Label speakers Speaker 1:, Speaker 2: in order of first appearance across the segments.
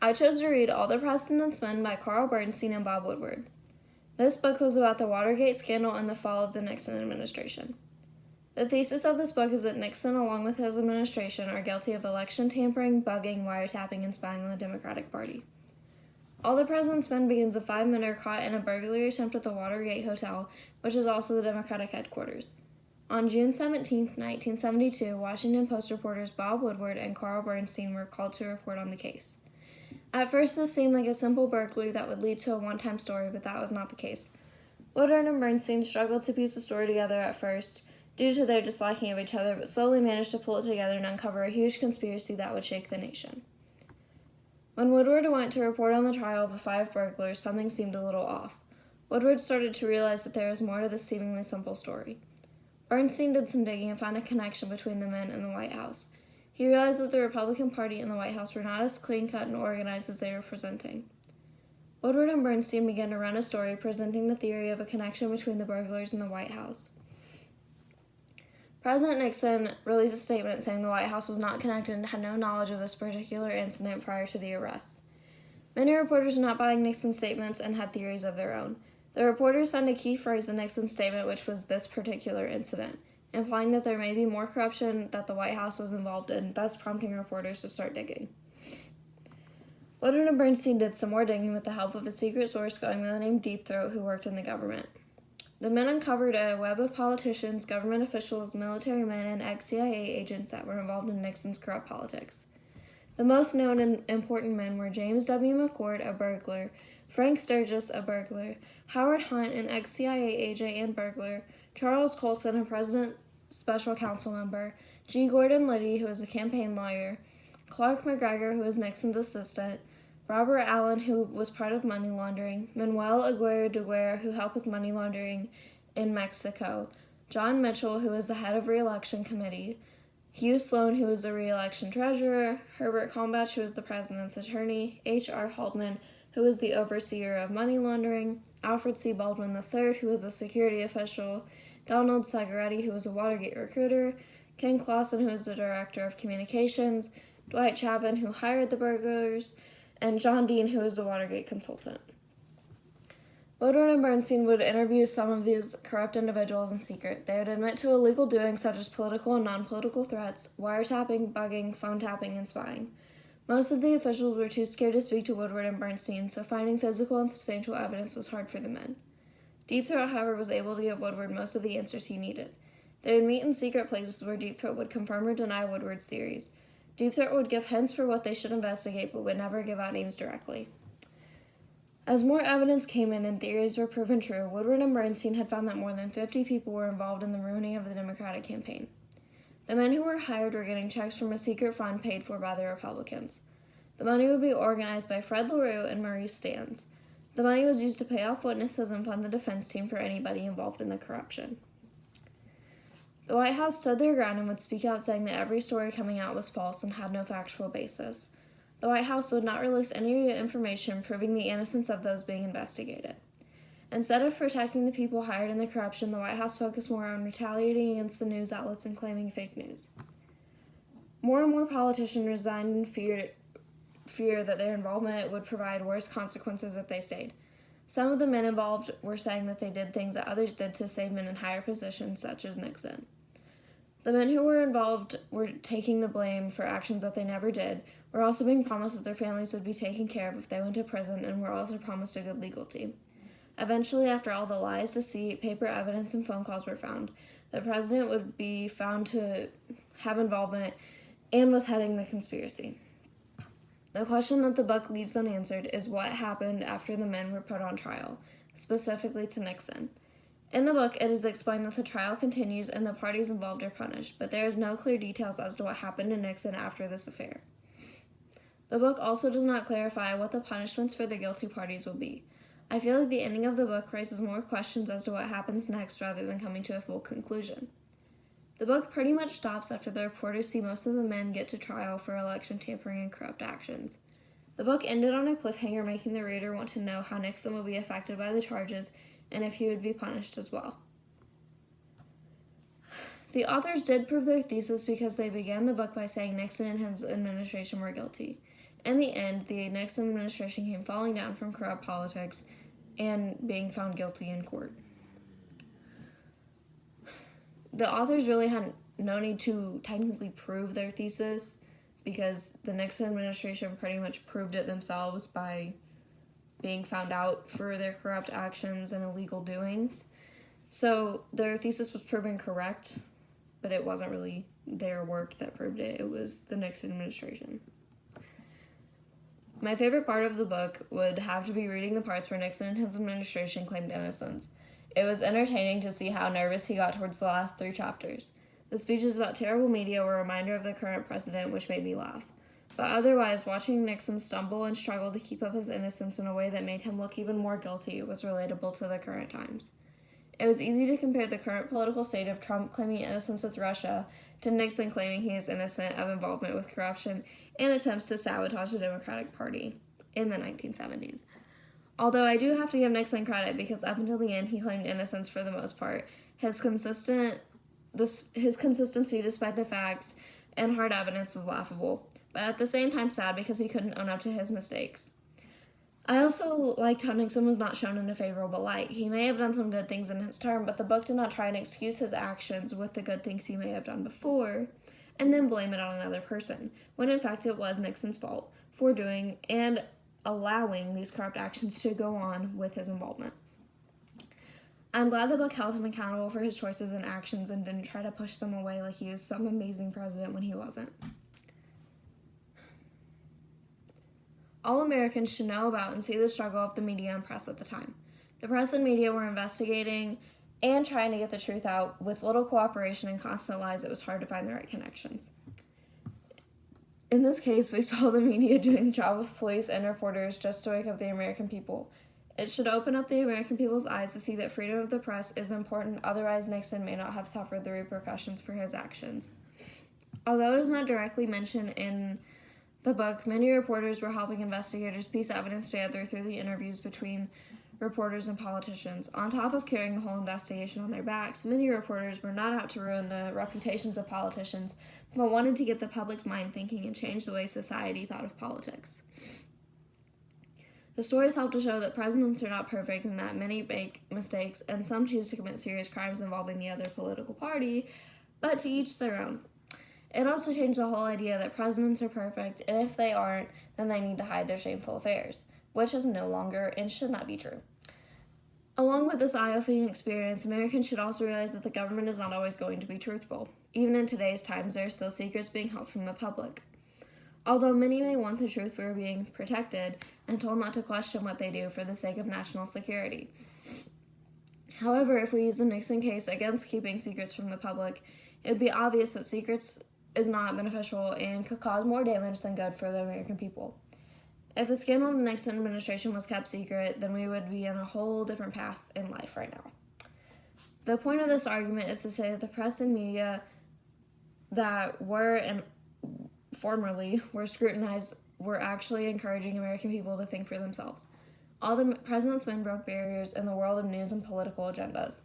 Speaker 1: I chose to read All the President's Men by Carl Bernstein and Bob Woodward. This book was about the Watergate scandal and the fall of the Nixon administration. The thesis of this book is that Nixon, along with his administration, are guilty of election tampering, bugging, wiretapping, and spying on the Democratic Party. All the President's Men begins with 5 men are caught in a burglary attempt at the Watergate Hotel, which is also the Democratic headquarters. On June 17, 1972, Washington Post reporters Bob Woodward and Carl Bernstein were called to report on the case. At first, this seemed like a simple burglary that would lead to a one-time story, but that was not the case. Woodward and Bernstein struggled to piece the story together at first, due to their disliking of each other, but slowly managed to pull it together and uncover a huge conspiracy that would shake the nation. When Woodward went to report on the trial of the 5 burglars, something seemed a little off. Woodward started to realize that there was more to this seemingly simple story. Bernstein did some digging and found a connection between the men and the White House. He realized that the Republican Party and the White House were not as clean-cut and organized as they were presenting. Woodward and Bernstein began to run a story presenting the theory of a connection between the burglars and the White House. President Nixon released a statement saying the White House was not connected and had no knowledge of this particular incident prior to the arrests. Many reporters were not buying Nixon's statements and had theories of their own. The reporters found a key phrase in Nixon's statement, which was "this particular incident," implying that there may be more corruption that the White House was involved in, thus prompting reporters to start digging. Woodward and Bernstein did some more digging with the help of a secret source going by the name Deep Throat, who worked in the government. The men uncovered a web of politicians, government officials, military men, and ex-CIA agents that were involved in Nixon's corrupt politics. The most known and important men were James W. McCord, a burglar, Frank Sturgis, a burglar, Howard Hunt, an ex-CIA agent and burglar, Charles Colson, a President Special Counsel member, G. Gordon Liddy, who was a campaign lawyer, Clark McGregor, who was Nixon's assistant, Robert Allen, who was part of money laundering, Manuel Aguirre de Guerra, who helped with money laundering in Mexico, John Mitchell, who was the head of re-election committee, Hugh Sloan, who was the re-election treasurer, Herbert Kalmbach, who was the president's attorney, H.R. Haldeman, who was the overseer of money laundering, Alfred C. Baldwin III, who was a security official, Donald Sagaretti, who was a Watergate recruiter, Ken Clausen, who was the director of communications, Dwight Chapman, who hired the burglars, and John Dean, who was the Watergate consultant. Woodward and Bernstein would interview some of these corrupt individuals in secret. They would admit to illegal doings such as political and non-political threats, wiretapping, bugging, phone tapping, and spying. Most of the officials were too scared to speak to Woodward and Bernstein, so finding physical and substantial evidence was hard for the men. Deep Throat, however, was able to give Woodward most of the answers he needed. They would meet in secret places where Deep Throat would confirm or deny Woodward's theories. Deep Throat would give hints for what they should investigate, but would never give out names directly. As more evidence came in and theories were proven true, Woodward and Bernstein had found that more than 50 people were involved in the ruining of the Democratic campaign. The men who were hired were getting checks from a secret fund paid for by the Republicans. The money would be organized by Fred LaRue and Maurice Stans. The money was used to pay off witnesses and fund the defense team for anybody involved in the corruption. The White House stood their ground and would speak out saying that every story coming out was false and had no factual basis. The White House would not release any information proving the innocence of those being investigated. Instead of protecting the people hired in the corruption, the White House focused more on retaliating against the news outlets and claiming fake news. More and more politicians resigned in fear that their involvement would provide worse consequences if they stayed. Some of the men involved were saying that they did things that others did to save men in higher positions, such as Nixon. The men who were involved were taking the blame for actions that they never did, were also being promised that their families would be taken care of if they went to prison, and were also promised a good legal team. Eventually, after all the lies, deceit, paper evidence, and phone calls were found, the president would be found to have involvement and was heading the conspiracy. The question that the book leaves unanswered is what happened after the men were put on trial, specifically to Nixon. In the book, it is explained that the trial continues and the parties involved are punished, but there is no clear details as to what happened to Nixon after this affair. The book also does not clarify what the punishments for the guilty parties will be. I feel like the ending of the book raises more questions as to what happens next rather than coming to a full conclusion. The book pretty much stops after the reporters see most of the men get to trial for election tampering and corrupt actions. The book ended on a cliffhanger, making the reader want to know how Nixon would be affected by the charges and if he would be punished as well. The authors did prove their thesis because they began the book by saying Nixon and his administration were guilty. In the end, the Nixon administration came falling down from corrupt politics and being found guilty in court. The authors really had no need to technically prove their thesis because the Nixon administration pretty much proved it themselves by being found out for their corrupt actions and illegal doings. So their thesis was proven correct, but it wasn't really their work that proved it. It was the Nixon administration. My favorite part of the book would have to be reading the parts where Nixon and his administration claimed innocence. It was entertaining to see how nervous he got towards the last 3 chapters. The speeches about terrible media were a reminder of the current president, which made me laugh. But otherwise, watching Nixon stumble and struggle to keep up his innocence in a way that made him look even more guilty was relatable to the current times. It was easy to compare the current political state of Trump claiming innocence with Russia to Nixon claiming he is innocent of involvement with corruption and attempts to sabotage the Democratic Party in the 1970s. Although I do have to give Nixon credit because up until the end he claimed innocence for the most part. His consistency despite the facts and hard evidence was laughable, but at the same time sad because he couldn't own up to his mistakes. I also liked how Nixon was not shown in a favorable light. He may have done some good things in his term, but the book did not try and excuse his actions with the good things he may have done before, and then blame it on another person, when in fact it was Nixon's fault for doing and allowing these corrupt actions to go on with his involvement. I'm glad the book held him accountable for his choices and actions and didn't try to push them away like he was some amazing president when he wasn't. All Americans should know about and see the struggle of the media and press at the time. The press and media were investigating and trying to get the truth out. With little cooperation and constant lies, it was hard to find the right connections. In this case, we saw the media doing the job of police and reporters just to wake up the American people. It should open up the American people's eyes to see that freedom of the press is important, otherwise Nixon may not have suffered the repercussions for his actions. Although it is not directly mentioned in the book, many reporters were helping investigators piece evidence together through the interviews between reporters and politicians. On top of carrying the whole investigation on their backs, many reporters were not out to ruin the reputations of politicians, but wanted to get the public's mind thinking and change the way society thought of politics. The stories help to show that presidents are not perfect and that many make mistakes, and some choose to commit serious crimes involving the other political party, but to each their own. It also changed the whole idea that presidents are perfect, and if they aren't, then they need to hide their shameful affairs, which is no longer and should not be true. Along with this eye-opening experience, Americans should also realize that the government is not always going to be truthful. Even in today's times, there are still secrets being held from the public. Although many may want the truth, we are being protected and told not to question what they do for the sake of national security. However, if we use the Nixon case against keeping secrets from the public, it would be obvious that secrets is not beneficial and could cause more damage than good for the American people. If the scandal of the Nixon administration was kept secret, then we would be on a whole different path in life right now. The point of this argument is to say that the press and media that were and formerly were scrutinized were actually encouraging American people to think for themselves. All the president's men broke barriers in the world of news and political agendas.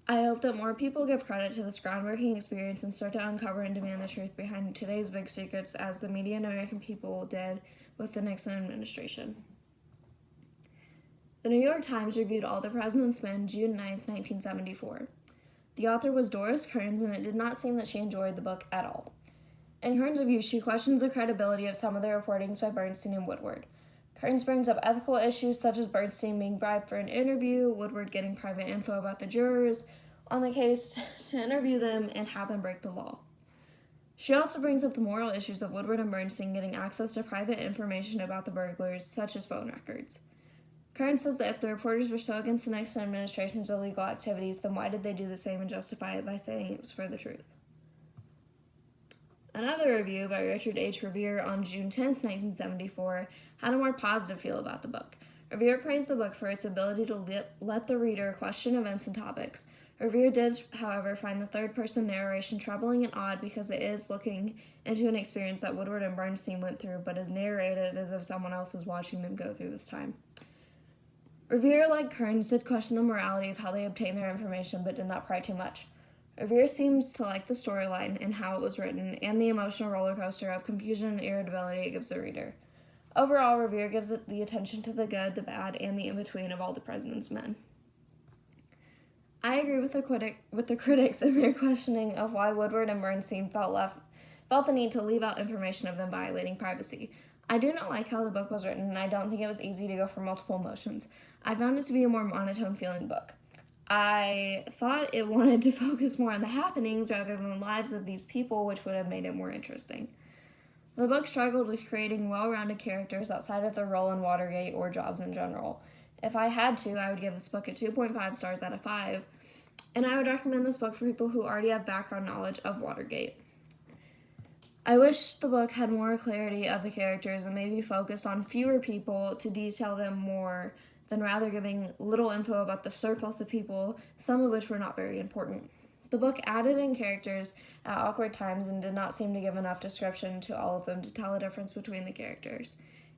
Speaker 1: I hope that more people give credit to this groundbreaking experience and start to uncover and demand the truth behind today's big secrets as the media and American people did with the Nixon administration. The New York Times reviewed All the President's Men June 9, 1974. The author was Doris Kearns, and it did not seem that she enjoyed the book at all. In Kearns' review, she questions the credibility of some of the reportings by Bernstein and Woodward. Kearns brings up ethical issues such as Bernstein being bribed for an interview, Woodward getting private info about the jurors on the case to interview them and have them break the law. She also brings up the moral issues of Woodward and Bernstein getting access to private information about the burglars, such as phone records. Kearns says that if the reporters were so against the Nixon administration's illegal activities, then why did they do the same and justify it by saying it was for the truth? Another review by Richard H. Revere on June 10, 1974, had a more positive feel about the book. Revere praised the book for its ability to let the reader question events and topics. Revere did, however, find the third-person narration troubling and odd because it is looking into an experience that Woodward and Bernstein went through, but is narrated as if someone else is watching them go through this time. Revere, like Kearns, did question the morality of how they obtained their information, but did not pry too much. Revere seems to like the storyline and how it was written, and the emotional roller coaster of confusion and irritability it gives the reader. Overall, Revere gives it the attention to the good, the bad, and the in-between of all the president's men. I agree with the critics in their questioning of why Woodward and Bernstein felt the need to leave out information of them violating privacy. I do not like how the book was written, and I don't think it was easy to go for multiple emotions. I found it to be a more monotone feeling book. I thought it wanted to focus more on the happenings rather than the lives of these people, which would have made it more interesting. The book struggled with creating well-rounded characters outside of their role in Watergate or jobs in general. If I had to, I would give this book a 2.5 stars out of 5, and I would recommend this book for people who already have background knowledge of Watergate. I wish the book had more clarity of the characters and maybe focused on fewer people to detail them more than rather giving little info about the surplus of people, some of which were not very important. The book added in characters at awkward times and did not seem to give enough description to all of them to tell a difference between the characters.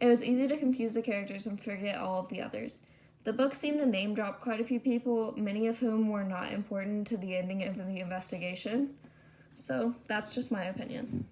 Speaker 1: It was easy to confuse the characters and forget all of the others. The book seemed to name drop quite a few people, many of whom were not important to the ending of the investigation. So that's just my opinion.